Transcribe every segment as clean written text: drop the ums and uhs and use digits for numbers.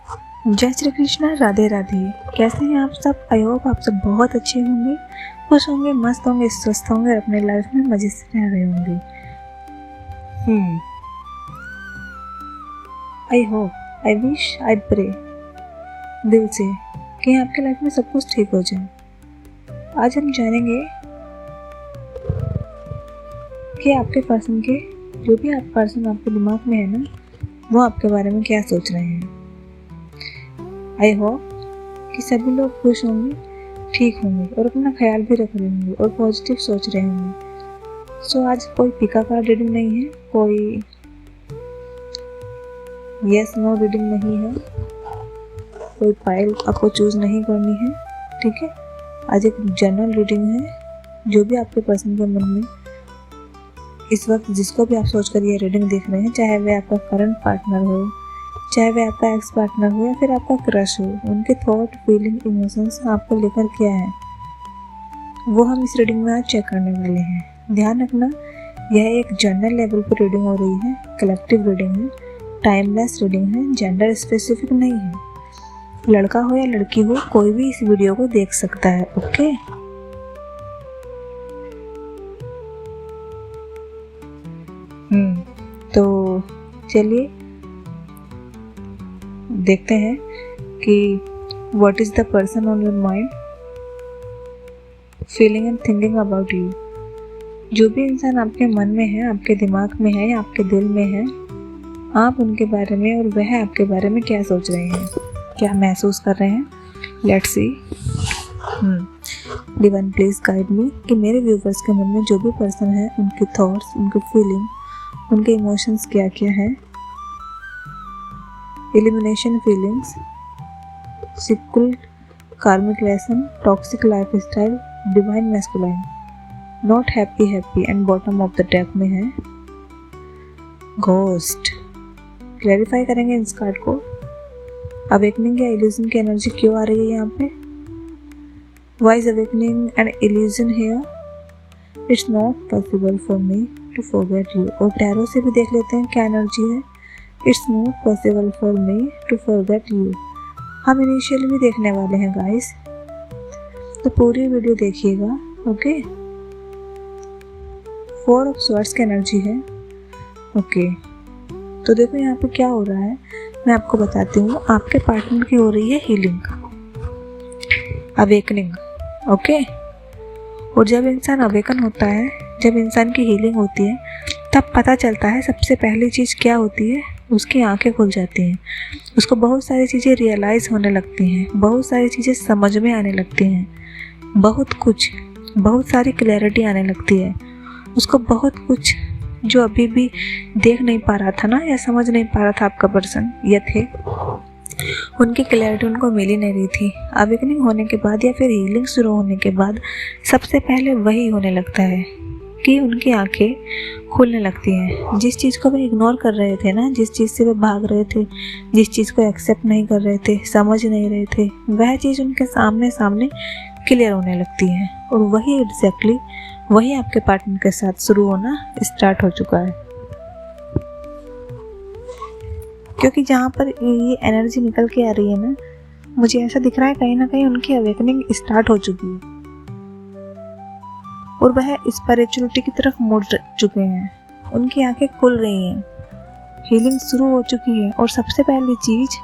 जय श्री कृष्णा, राधे राधे। कैसे हैं आप सब? आई होप आप सब बहुत अच्छे होंगे, खुश होंगे, मस्त होंगे, स्वस्थ होंगे और अपने लाइफ में मजे से रह रहे होंगे। I hope, I wish, I pray दिल से कि आपके लाइफ में सब कुछ ठीक हो जाए। आज हम जानेंगे कि आपके पर्सन के जो भी आप पर्सन आपके दिमाग में है ना, वो आपके बारे में क्या सोच रहे हैं। आई होप कि सभी लोग खुश होंगे, ठीक होंगे और अपना ख्याल भी रख रहे होंगे और पॉजिटिव सोच रहे होंगे। सो आज कोई पिका कार्ड रीडिंग नहीं है, कोई यस नो रीडिंग नहीं है, कोई फाइल आपको चूज नहीं करनी है। ठीक है, आज एक जनरल रीडिंग है। जो भी आपके पर्सन के मन में इस वक्त जिसको भी आप सोचकर ये रीडिंग देख रहे हैं, चाहे वह आपका करंट पार्टनर हो, चाहे वह आपका एक्स पार्टनर हो या फिर आपका क्रश हो, उनके थॉट, फीलिंग, इमोशंस आपको लेकर क्या है वो हम इस रीडिंग में आज चेक करने वाले हैं। ध्यान रखना, यह एक जनरल लेवल पर रीडिंग हो रही है, कलेक्टिव रीडिंग है, टाइमलेस रीडिंग है, जेंडर स्पेसिफिक नहीं है। लड़का हो या लड़की हो, कोई भी इस वीडियो को देख सकता है। ओके, तो चलिए देखते हैं कि what is the person on your mind feeling and thinking about you. जो भी इंसान आपके मन में है, आपके दिमाग में है या आपके दिल में है, आप उनके बारे में और वह आपके बारे में क्या सोच रहे हैं, क्या महसूस कर रहे हैं। Let's see. Divine please guide me कि मेरे व्यूवर्स के मन में जो भी पर्सन है, उनके थॉट्स, उनके फीलिंग, उनके इमोशंस क्या क्या है। Elimination feelings, sequel, karmic lesson, toxic lifestyle, divine masculine, not happy and bottom of the deck में है ghost। क्लैरिफाई करेंगे इस कार्ड को। अवेकनिंग या इल्यूजन की एनर्जी क्यों आ रही है यहाँ पे? Why is awakening and illusion here? It's not possible for me to forget you। और टैरो से भी देख लेते हैं क्या एनर्जी है। It's not possible for me to forget you। हम इनिशियली भी देखने वाले हैं गाइस, तो पूरी वीडियो देखिएगा। ओके, 4 ऑफ स्वॉर्ड्स की एनर्जी है। ओके, तो देखो यहाँ पे क्या हो रहा है, मैं आपको बताती हूँ। आपके पार्टनर की हो रही है हीलिंग, अवेकनिंग। ओके, और जब इंसान अवेकन होता है, जब इंसान की हीलिंग होती है, तब पता चलता है सबसे पहली चीज़ क्या होती है, उसकी आंखें खुल जाती हैं। उसको बहुत सारी चीज़ें रियलाइज़ होने लगती हैं, बहुत सारी चीज़ें समझ में आने लगती हैं, बहुत सारी क्लैरिटी आने लगती है। उसको बहुत कुछ जो अभी भी देख नहीं पा रहा था ना, या समझ नहीं पा रहा था आपका पर्सन या थे, उनकी क्लैरिटी उनको मिल ही नहीं रही थी। अवेकनिंग होने के बाद या फिर हीलिंग शुरू होने के बाद सबसे पहले वही होने लगता है कि उनकी आंखें खुलने लगती हैं। जिस चीज़ को वे इग्नोर कर रहे थे ना, जिस चीज़ से वे भाग रहे थे, जिस चीज़ को एक्सेप्ट नहीं कर रहे थे, समझ नहीं रहे थे, वह चीज़ उनके सामने क्लियर होने लगती है। और वही एग्जैक्टली वही आपके पार्टनर के साथ शुरू होना स्टार्ट हो चुका है। क्योंकि जहाँ पर ये एनर्जी निकल के आ रही है ना, मुझे ऐसा दिख रहा है कहीं ना कहीं उनकी अवेकनिंग स्टार्ट हो चुकी है और वह स्पिरिचुअलिटी की तरफ मुड़ चुके हैं। उनकी आंखें खुल रही हैं, हीलिंग शुरू हो चुकी है। और सबसे पहली चीज़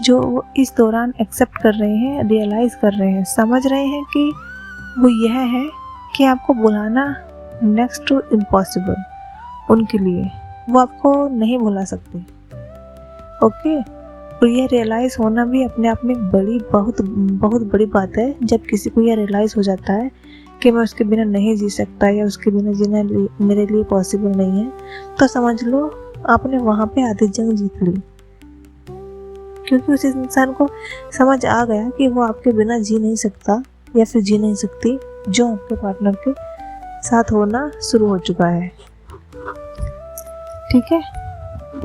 जो वो इस दौरान एक्सेप्ट कर रहे हैं, रियलाइज़ कर रहे हैं, समझ रहे हैं कि वो यह है कि आपको बुलाना नेक्स्ट टू इम्पॉसिबल उनके लिए, वो आपको नहीं भुला सकते। ओके, और यह रियलाइज़ होना भी अपने आप में बहुत बड़ी बात है। जब किसी को यह रियलाइज़ हो जाता है कि मैं उसके बिना नहीं जी सकता या उसके बिना जीना मेरे लिए पॉसिबल नहीं है, तो समझ लो आपने वहाँ पे आधी जंग जीत ली। क्योंकि उस इंसान को समझ आ गया कि वो आपके बिना जी नहीं सकता या फिर जी नहीं सकती, जो आपके पार्टनर के साथ होना शुरू हो चुका है। ठीक है,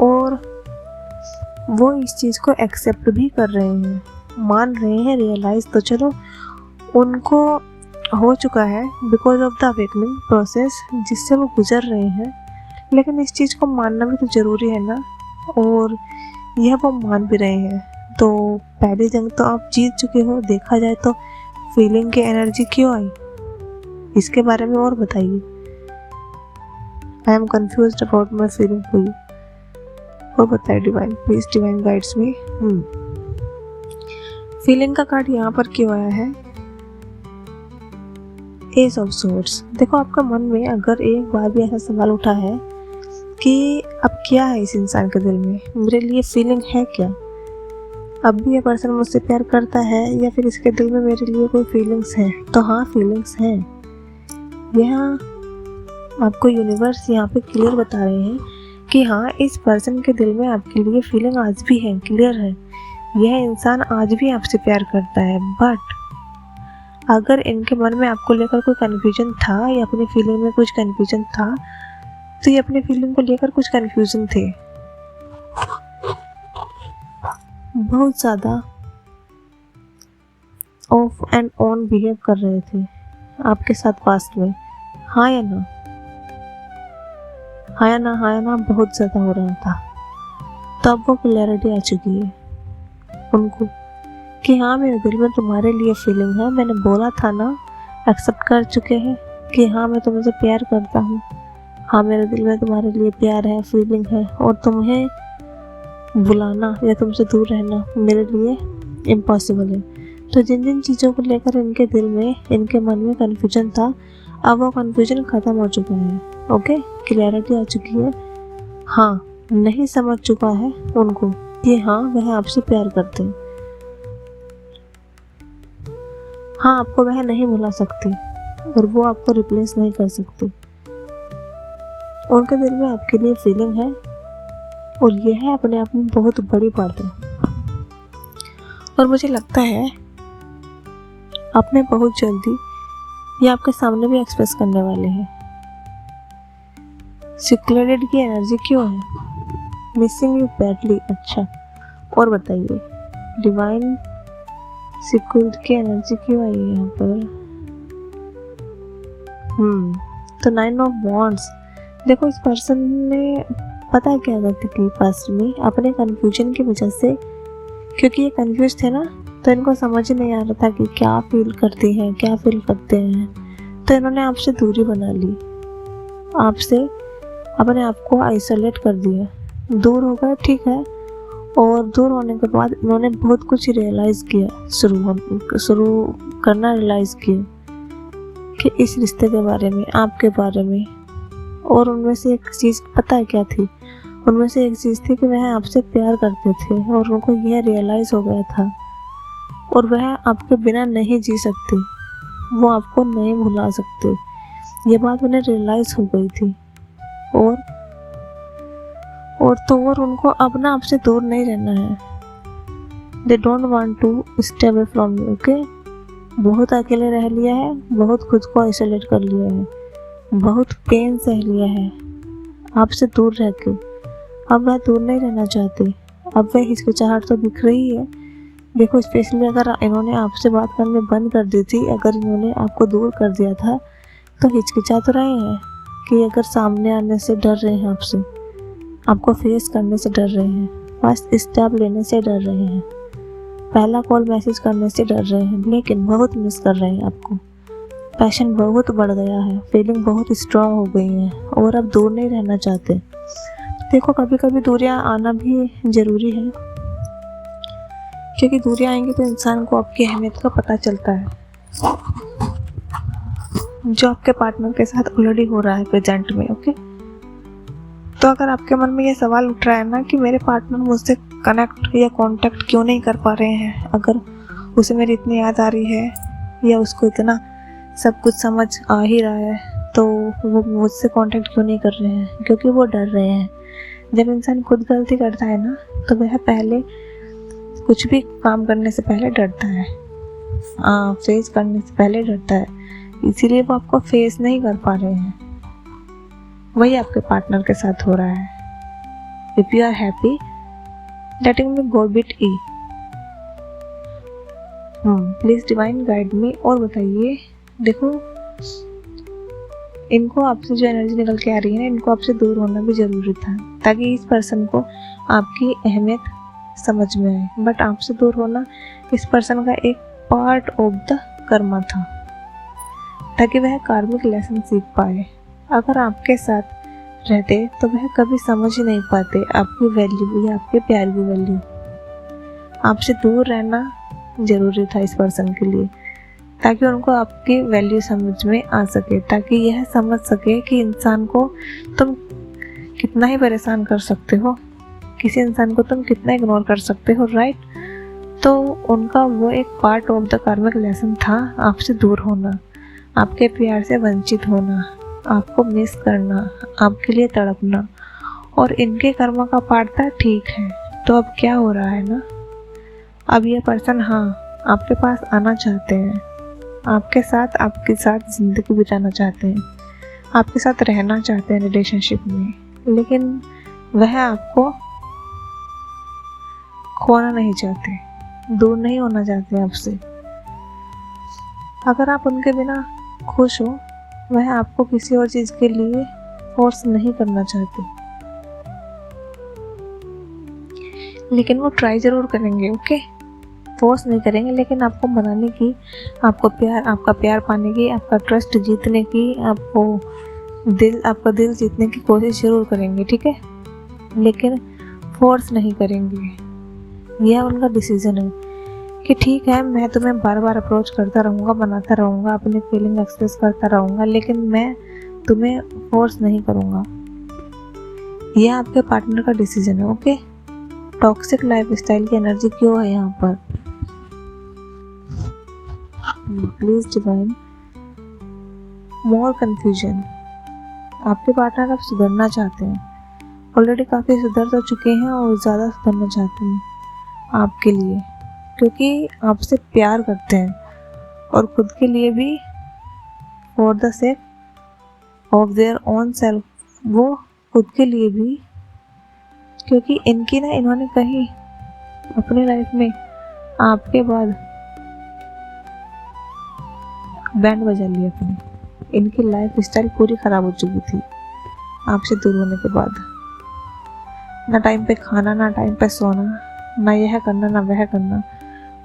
और वो इस चीज़ को एक्सेप्ट भी कर रहे हैं, मान रहे हैं, रियलाइज़ तो चलो उनको हो चुका है because of the awakening process जिससे वो गुजर रहे हैं। लेकिन इस चीज़ को मानना भी तो ज़रूरी है ना, और यह वो मान भी रहे हैं। तो पहली जंग तो आप जीत चुके हो, देखा जाए तो फीलिंग की एनर्जी क्यों आई, इसके बारे में और बताइए। I am confused about my feeling for you. और बताइए divine, please divine guides me. Feeling का कार्ड यहाँ पर क्यों आया है? S of swords. देखो आपका मन में अगर एक बार भी ऐसा सवाल उठा है कि अब क्या है इस इंसान के दिल में, मेरे लिए फीलिंग है क्या, अब भी ये पर्सन मुझसे प्यार करता है या फिर इसके दिल में मेरे लिए कोई फीलिंग्स है, तो हाँ फीलिंग्स हैं। यहाँ आपको यूनिवर्स यहाँ पे क्लियर बता रहे हैं कि हाँ इस पर्सन के दिल में आपके लिए फीलिंग आज भी है, क्लियर है। यह इंसान आज भी आपसे प्यार करता है, बट अगर इनके मन में आपको लेकर कोई कन्फ्यूजन था या अपनी फीलिंग में कुछ कन्फ्यूजन था, तो ये अपनी फीलिंग को लेकर कुछ कन्फ्यूजन थे, बहुत ज़्यादा ऑफ एंड ऑन बिहेव कर रहे थे आपके साथ पास्ट में। हाँ या ना, हाँ या ना, हाँ या ना बहुत ज़्यादा हो रहा था। तब वो क्लैरिटी आ चुकी है उनको कि हाँ मेरे दिल में तुम्हारे लिए फीलिंग है, मैंने बोला था ना, एक्सेप्ट कर चुके हैं कि हाँ मैं तुमसे प्यार करता हूँ, हाँ मेरे दिल में तुम्हारे लिए प्यार है, फीलिंग है, और तुम्हें बुलाना या तुमसे दूर रहना मेरे लिए इम्पॉसिबल है। तो जिन जिन चीज़ों को लेकर इनके दिल में, इनके मन में कन्फ्यूजन था, अब वो कन्फ्यूजन ख़त्म हो चुका है। ओके, क्लैरिटी आ चुकी है। हाँ, नहीं समझ चुका है उनको कि हाँ वह आपसे प्यार करते हैं, हाँ आपको वह नहीं भुला सकती और वो आपको रिप्लेस नहीं कर सकती। उनके दिल में आपके लिए फीलिंग है और यह है अपने आप में बहुत बड़ी बात है। और मुझे लगता है आपने बहुत जल्दी ये आपके सामने भी एक्सप्रेस करने वाले हैं। सिक्योरिटी की एनर्जी क्यों है? Missing you badly. अच्छा, और बताइए डिवाइन, सिक्योरिटी की एनर्जी क्यों आई है यहाँ पर? तो 9 ऑफ वॉन्ड्स। देखो इस पर्सन ने पता है क्या गलती की पास्ट में, अपने कंफ्यूजन की वजह से, क्योंकि ये कंफ्यूज थे ना, तो इनको समझ ही नहीं आ रहा था कि क्या फील करती हैं, क्या फील करते हैं, तो इन्होंने आपसे दूरी बना ली, आपसे अपने आप को आइसोलेट कर दिया, दूर हो गए, ठीक है। और दूर होने के बाद इन्होंने बहुत कुछ रियलाइज़ किया, शुरू करना रियलाइज़ किया कि इस रिश्ते के बारे में, आपके बारे में। और उनमें से एक चीज़ पता है क्या थी? उनमें से एक चीज़ थी कि वह आपसे प्यार करते थे और उनको यह रियलाइज़ हो गया था और वह आपके बिना नहीं जी सकती, वो आपको नहीं भुला सकते, ये बात उन्हें रियलाइज़ हो गई थी। और उनको अब ना आपसे दूर नहीं रहना है। They don't want to stay away from you. Okay, बहुत अकेले रह लिया है, बहुत खुद को आइसोलेट कर लिया है, बहुत पेन सह लिया है आपसे दूर रह के। अब वह दूर नहीं रहना चाहते, अब वह हिचकिचाहट तो दिख रही है। देखो स्पेशली अगर इन्होंने आपसे बात करने बंद कर दी थी, अगर इन्होंने आपको दूर कर दिया था, तो हिचकिचा तो रहे हैं कि अगर सामने आने से डर रहे हैं, आपसे, आपको फेस करने से डर रहे हैं, फर्स्ट स्टेप लेने से डर रहे हैं, पहला कॉल मैसेज करने से डर रहे हैं, लेकिन बहुत मिस कर रहे हैं आपको। पैशन बहुत बढ़ गया है, फीलिंग बहुत स्ट्रॉन्ग हो गई है और अब दूर नहीं रहना चाहते। देखो कभी कभी दूरियां आना भी ज़रूरी है, क्योंकि दूरियां आएंगी तो इंसान को आपकी अहमियत का पता चलता है, जो आपके पार्टनर के साथ ऑलरेडी हो रहा है प्रेजेंट में। ओके, तो अगर आपके मन में ये सवाल उठ रहा है ना कि मेरे पार्टनर मुझसे कनेक्ट या कांटेक्ट क्यों नहीं कर पा रहे हैं, अगर उसे मेरी इतनी याद आ रही है या उसको इतना सब कुछ समझ आ ही रहा है, तो वो मुझसे कांटेक्ट क्यों नहीं कर रहे हैं? क्योंकि वो डर रहे हैं। जब इंसान खुद गलती करता है ना, तो वह पहले कुछ भी काम करने से पहले डरता है, फेस करने से पहले डरता है, इसीलिए वो आपको फेस नहीं कर पा रहे हैं। वही आपके पार्टनर के साथ हो रहा है। If you are happy, letting me go be it. Please divine guide me. और बताइए, देखो इनको आपसे जो एनर्जी निकल के आ रही है ना, इनको आपसे दूर होना भी ज़रूरी था, ताकि इस पर्सन को आपकी अहमियत समझ में आए, बट आपसे दूर होना इस पर्सन का एक पार्ट ऑफ द कर्मा था, ताकि वह कार्मिक लेसन सीख पाए। अगर आपके साथ रहते तो वह कभी समझ ही नहीं पाते आपकी वैल्यू या आपके प्यार की वैल्यू। आपसे दूर रहना जरूरी था इस पर्सन के लिए, ताकि उनको आपकी वैल्यू समझ में आ सके, ताकि यह समझ सके कि इंसान को तुम कितना ही परेशान कर सकते हो, किसी इंसान को तुम कितना इग्नोर कर सकते हो, राइट। तो उनका वो एक पार्ट ऑफ द कार्मिक लेसन था आपसे दूर होना, आपके प्यार से वंचित होना, आपको मिस करना, आपके लिए तड़पना, और इनके कर्म का पार्ट था ठीक है। तो अब क्या हो रहा है ना, अब ये पर्सन हाँ आपके पास आना चाहते हैं, आपके साथ ज़िंदगी बिताना चाहते हैं, आपके साथ रहना चाहते हैं रिलेशनशिप में, लेकिन वह आपको खोना नहीं चाहते, दूर नहीं होना चाहते आपसे। अगर आप उनके बिना खुश हो, वह आपको किसी और चीज़ के लिए फोर्स नहीं करना चाहते, लेकिन वो ट्राई ज़रूर करेंगे, ओके। फोर्स नहीं करेंगे, लेकिन आपको मनाने की, आपका प्यार पाने की, आपका ट्रस्ट जीतने की, आपका दिल जीतने की कोशिश ज़रूर करेंगे, ठीक है, लेकिन फोर्स नहीं करेंगे। यह उनका डिसीजन है कि ठीक है, मैं तुम्हें बार बार अप्रोच करता रहूँगा, बनाता रहूँगा, अपनी फीलिंग एक्सप्रेस करता रहूँगा, लेकिन मैं तुम्हें फोर्स नहीं करूँगा। यह आपके पार्टनर का डिसीजन है, ओके। टॉक्सिक लाइफस्टाइल की एनर्जी क्यों है यहाँ पर? Please divine, more confusion. आपके पार्टनर अब सुधरना चाहते हैं, ऑलरेडी काफ़ी सुधर तो चुके हैं और ज़्यादा सुधरना चाहते हैं आपके लिए, क्योंकि आपसे प्यार करते हैं और खुद के लिए भी, for the sake of their own self, वो खुद के लिए भी, क्योंकि इन्होंने कहीं अपनी लाइफ में आपके बाद बैंड बजा लिया अपनी। इनकी लाइफ स्टाइल पूरी ख़राब हो चुकी थी आपसे दूर होने के बाद। ना टाइम पे खाना, ना टाइम पे सोना, ना यह करना ना वह करना,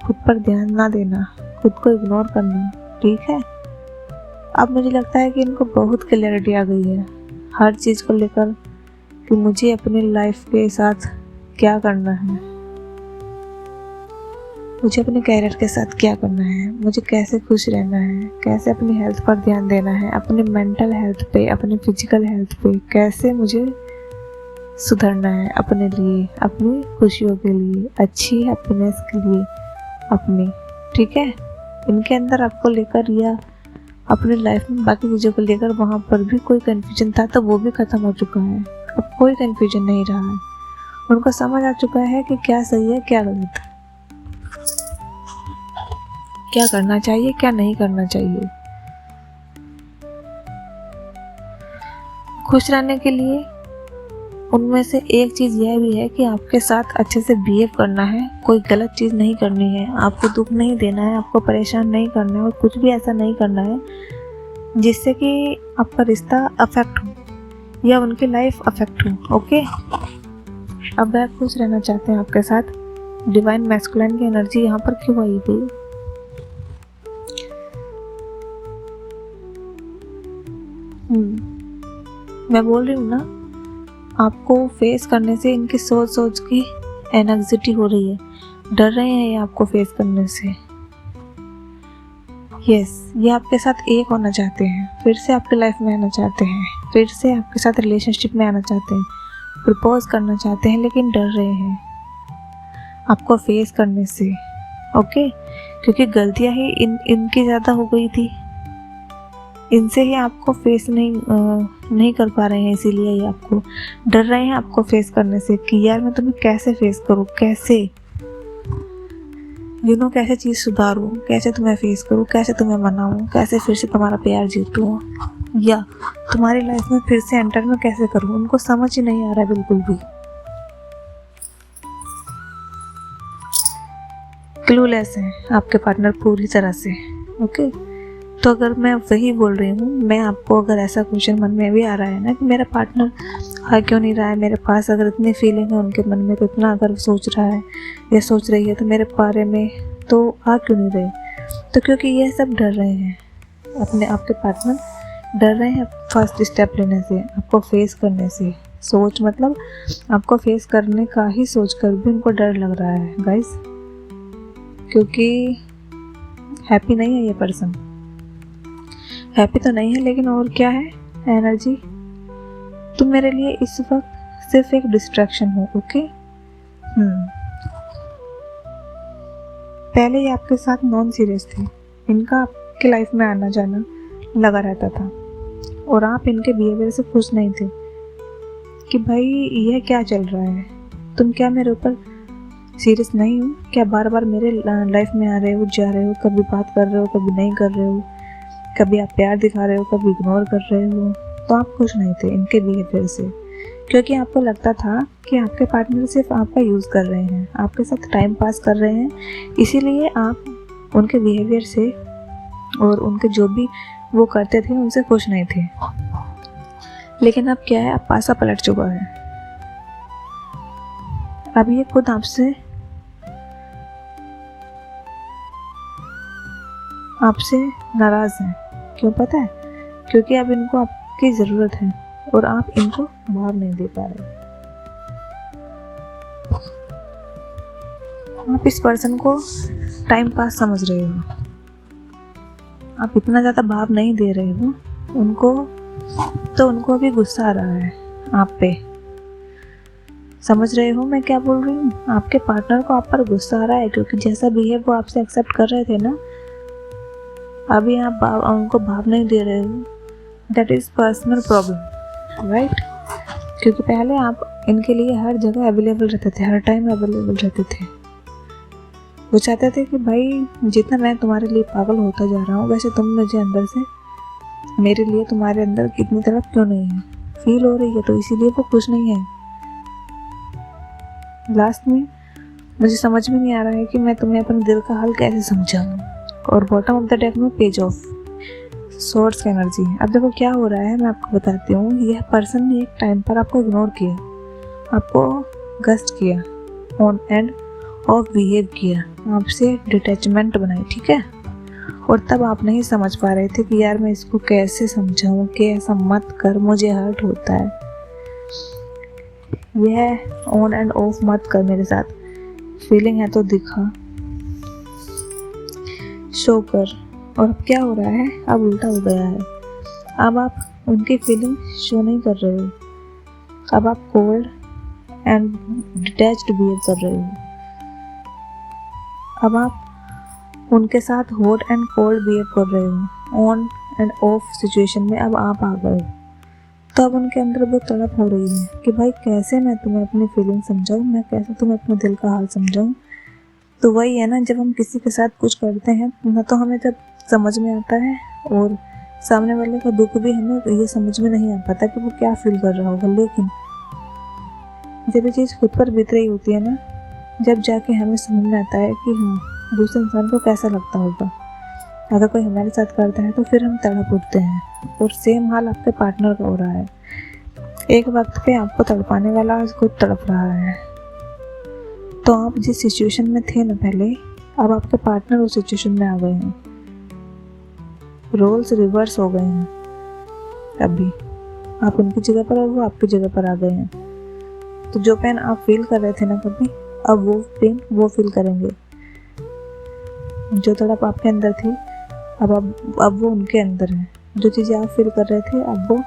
खुद पर ध्यान ना देना, खुद को इग्नोर करना, ठीक है। अब मुझे लगता है कि इनको बहुत क्लैरिटी आ गई है हर चीज़ को लेकर, कि मुझे अपनी लाइफ के साथ क्या करना है, मुझे अपने कैरियर के साथ क्या करना है, मुझे कैसे खुश रहना है, कैसे अपनी हेल्थ पर ध्यान देना है, अपनी मेंटल हेल्थ पे, अपनी फिजिकल हेल्थ पे कैसे मुझे सुधरना है अपने लिए, अपनी खुशियों के लिए, अच्छी हैप्पीनेस के लिए अपनी, ठीक है। इनके अंदर आपको लेकर या अपनी लाइफ में बाकी चीज़ों को लेकर वहाँ पर भी कोई कन्फ्यूजन था, तो वो भी ख़त्म हो चुका है। अब कोई कन्फ्यूजन नहीं रहा है, उनको समझ आ चुका है कि क्या सही है क्या गलत है, क्या करना चाहिए क्या नहीं करना चाहिए। खुश रहने के लिए उनमें से एक चीज़ यह भी है कि आपके साथ अच्छे से बिहेव करना है, कोई गलत चीज़ नहीं करनी है, आपको दुख नहीं देना है, आपको परेशान नहीं करना है, और कुछ भी ऐसा नहीं करना है जिससे कि आपका रिश्ता अफेक्ट हो या उनकी लाइफ अफेक्ट हो, ओके। अब वह खुश रहना चाहते हैं आपके साथ। डिवाइन मैस्कुलाइन की एनर्जी यहाँ पर क्यों आई गई? मैं बोल रही हूँ ना, आपको फेस करने से इनकी सोच की एंग्जाइटी हो रही है, डर रहे हैं ये आपको फेस करने से। यस, ये आपके साथ एक होना चाहते हैं, फिर से आपकी लाइफ में आना चाहते हैं, फिर से आपके साथ रिलेशनशिप में आना चाहते हैं, प्रपोज करना चाहते हैं, लेकिन डर रहे हैं आपको फेस करने से, ओके। क्योंकि गलतियाँ ही इनकी ज़्यादा हो गई थी, इनसे ही आपको फेस नहीं कर पा रहे हैं, इसीलिए ये आपको डर रहे हैं आपको फेस करने से, कि यार मैं तुम्हें कैसे फेस करूँ, कैसे कैसे चीज़ सुधारूँ, कैसे तुम्हें फेस करूँ, कैसे तुम्हें मनाऊँ, कैसे फिर से तुम्हारा प्यार जीतूँ, या तुम्हारी लाइफ में फिर से एंटर में कैसे करूँ। उनको समझ ही नहीं आ रहा है बिल्कुल भी, क्लूलेस है आपके पार्टनर पूरी तरह से, ओके। तो अगर मैं वही बोल रही हूँ, मैं आपको अगर ऐसा क्वेश्चन मन में भी आ रहा है ना कि मेरा पार्टनर आ क्यों नहीं रहा है मेरे पास? अगर इतनी फीलिंग है उनके मन में, तो इतना अगर सोच रहा है या सोच रही है तो मेरे बारे में, तो आ क्यों नहीं रहे? तो क्योंकि ये सब डर रहे हैं, अपने आपके पार्टनर डर रहे हैं फर्स्ट स्टेप लेने से, आपको फेस करने से। सोच मतलब आपको फेस करने का ही सोच कर भी उनको डर लग रहा है गाइस, क्योंकि हैप्पी नहीं है ये पर्सन। हैप्पी तो नहीं है, लेकिन और क्या है एनर्जी, तुम मेरे लिए इस वक्त सिर्फ एक डिस्ट्रैक्शन हो। ओके पहले ये आपके साथ नॉन सीरियस थे, इनका आपके लाइफ में आना जाना लगा रहता था, और आप इनके बिहेवियर से खुश नहीं थे कि भाई यह क्या चल रहा है, तुम क्या मेरे ऊपर सीरियस नहीं हो क्या? बार बार मेरे लाइफ में आ रहे हो, जा रहे हो, कभी बात कर रहे हो, कभी नहीं कर रहे हो, कभी आप प्यार दिखा रहे हो, कभी इग्नोर कर रहे हो। तो आप खुश नहीं थे इनके बिहेवियर से, क्योंकि आपको लगता था कि आपके पार्टनर सिर्फ आपका यूज़ कर रहे हैं, आपके साथ टाइम पास कर रहे हैं, इसीलिए आप उनके बिहेवियर से और उनके जो भी वो करते थे उनसे खुश नहीं थे। लेकिन अब क्या है, अब पासा पलट चुका है। अब ये खुद आपसे नाराज हैं। क्यों पता है? क्योंकि अब इनको आपकी ज़रूरत है और आप इनको भाव नहीं दे पा रहे। आप इस पर्सन को टाइम पास समझ रहे हो, आप इतना ज़्यादा भाव नहीं दे रहे हो उनको, तो उनको भी गुस्सा आ रहा है आप पे। समझ रहे हो मैं क्या बोल रही हूँ? आपके पार्टनर को आप पर गुस्सा आ रहा है, क्योंकि जैसा बिहेव वो आपसे एक्सेप्ट कर रहे थे ना, अभी आप उनको भाव नहीं दे रहे हो। That is personal problem, right? क्योंकि पहले आप इनके लिए हर जगह अवेलेबल रहते थे, हर टाइम अवेलेबल रहते थे। वो चाहते थे कि भाई जितना मैं तुम्हारे लिए पागल होता जा रहा हूँ, वैसे तुम मुझे अंदर से मेरे लिए तुम्हारे अंदर कितनी तरफ क्यों नहीं है, फील हो रही है, तो इसीलिए वो खुश नहीं है। लास्ट में मुझे समझ में नहीं आ रहा है कि मैं तुम्हें अपने दिल का हाल कैसे समझाऊं। और बॉटम ऑफ द डेक में पेज ऑफ सोर्स की एनर्जी है। अब देखो क्या हो रहा है, मैं आपको बताती हूँ। यह पर्सन ने एक टाइम पर आपको इग्नोर किया, आपको गस्ट किया, ऑन एंड ऑफ बिहेव किया, आपसे डिटैचमेंट बनाई, ठीक है? और तब आप नहीं समझ पा रहे थे कि यार मैं इसको कैसे समझाऊं कि ऐसा मत कर, मुझे हर्ट होता है, यह ऑन एंड ऑफ मत कर मेरे साथ, फीलिंग है तो दिखा, शो कर। और अब क्या हो रहा है, अब उल्टा हो गया है। अब आप उनकी फीलिंग शो नहीं कर रहे हो, अब आप कोल्ड एंड डिटैच्ड बिहेव कर रहे हो। अब आप उनके साथ हॉट एंड कोल्ड बिहेव कर रहे हो, ऑन एंड ऑफ सिचुएशन में अब आप आ गए। तो अब उनके अंदर वो तड़प हो रही है कि भाई कैसे मैं तुम्हें अपनी फीलिंग समझाऊं, मैं कैसे तुम्हें अपने दिल का हाल समझाऊं। तो वही है ना, जब हम किसी के साथ कुछ करते हैं ना, तो हमें जब समझ में आता है, और सामने वाले का दुख भी हमें ये समझ में नहीं आ पाता कि वो क्या फील कर रहा होगा। लेकिन जब ये चीज़ खुद पर बीत रही होती है ना, जब जाके हमें समझ में आता है कि हाँ दूसरे इंसान को कैसा लगता होगा। अगर कोई हमारे साथ करता है तो फिर हम तड़प उठते हैं, और सेम हाल आपके पार्टनर का हो रहा है। एक वक्त पे आपको तड़पाने वाला खुद तड़प रहा है। तो आप जिस सिचुएशन में थे ना पहले, अब आपके पार्टनर उस सिचुएशन में आ गए हैं, रोल्स रिवर्स हो गए हैं। अभी आप उनकी जगह पर और वो आपकी जगह पर आ गए हैं। तो जो पेन आप फील कर रहे थे ना कभी, अब वो पेन वो फील करेंगे। जो तड़प आपके अंदर थी अब वो उनके अंदर है। जो चीज़ें आप फील कर रहे थे अब वो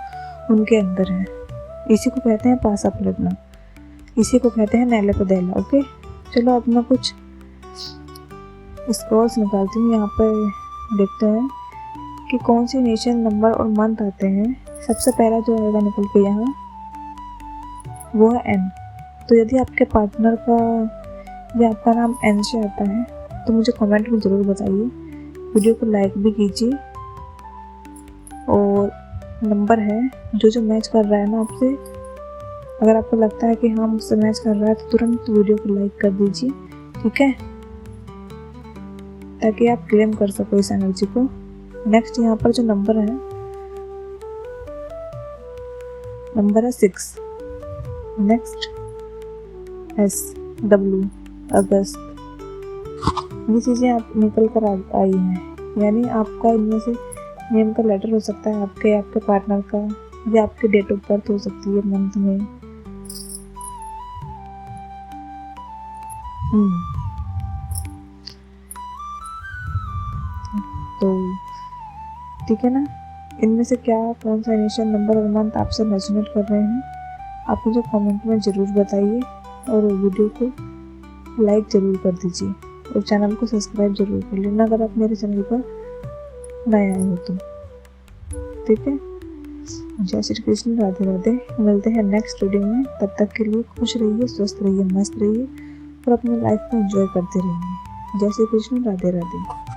उनके अंदर है। इसी को कहते हैं पासा पलटना, इसी को कहते हैं नैले पे दैला। ओके, चलो अब मैं कुछ स्क्रॉल्स निकालती हूँ। यहाँ पर देखते हैं कि कौन सी नेशन, नंबर और मंथ आते हैं। सबसे पहला जो आएगा निकल के यहाँ, वो है एन। तो यदि आपके पार्टनर का या आपका नाम एन से आता है तो मुझे कमेंट में ज़रूर बताइए, वीडियो को लाइक भी कीजिए। और नंबर है जो मैच कर रहा है ना आपसे, अगर आपको लगता है कि हाँ मुझसे मैच कर रहा है तो तुरंत वीडियो को लाइक कर दीजिए, ठीक है? ताकि आप क्लेम कर सको इस एनर्जी को। नेक्स्ट यहाँ पर जो नंबर है, नंबर है 6। नेक्स्ट SW अगस्त। ये चीज़ें आप निकल कर आई हैं, यानी आपका इनमें से नेम का लेटर हो सकता है, आपके पार्टनर का, या आपकी डेट ऑफ बर्थ हो सकती है मंथ में। तो ठीक है ना, इनमें से क्या कौन सा इनिशियल नंबर और मंथ आपसे रेजोनेट कर रहे हैं, आप मुझे कमेंट में ज़रूर बताइए, और वीडियो को लाइक ज़रूर कर दीजिए और चैनल को सब्सक्राइब ज़रूर कर लेना अगर आप मेरे चैनल पर नए आए हो तो। ठीक है, जय श्री कृष्ण, राधे राधे। मिलते हैं नेक्स्ट वीडियो में, तब तक के लिए खुश रहिए, स्वस्थ रहिए, मस्त रहिए और अपनी लाइफ को एंजॉय करते रहिए। जय श्री कृष्ण, राधे राधे।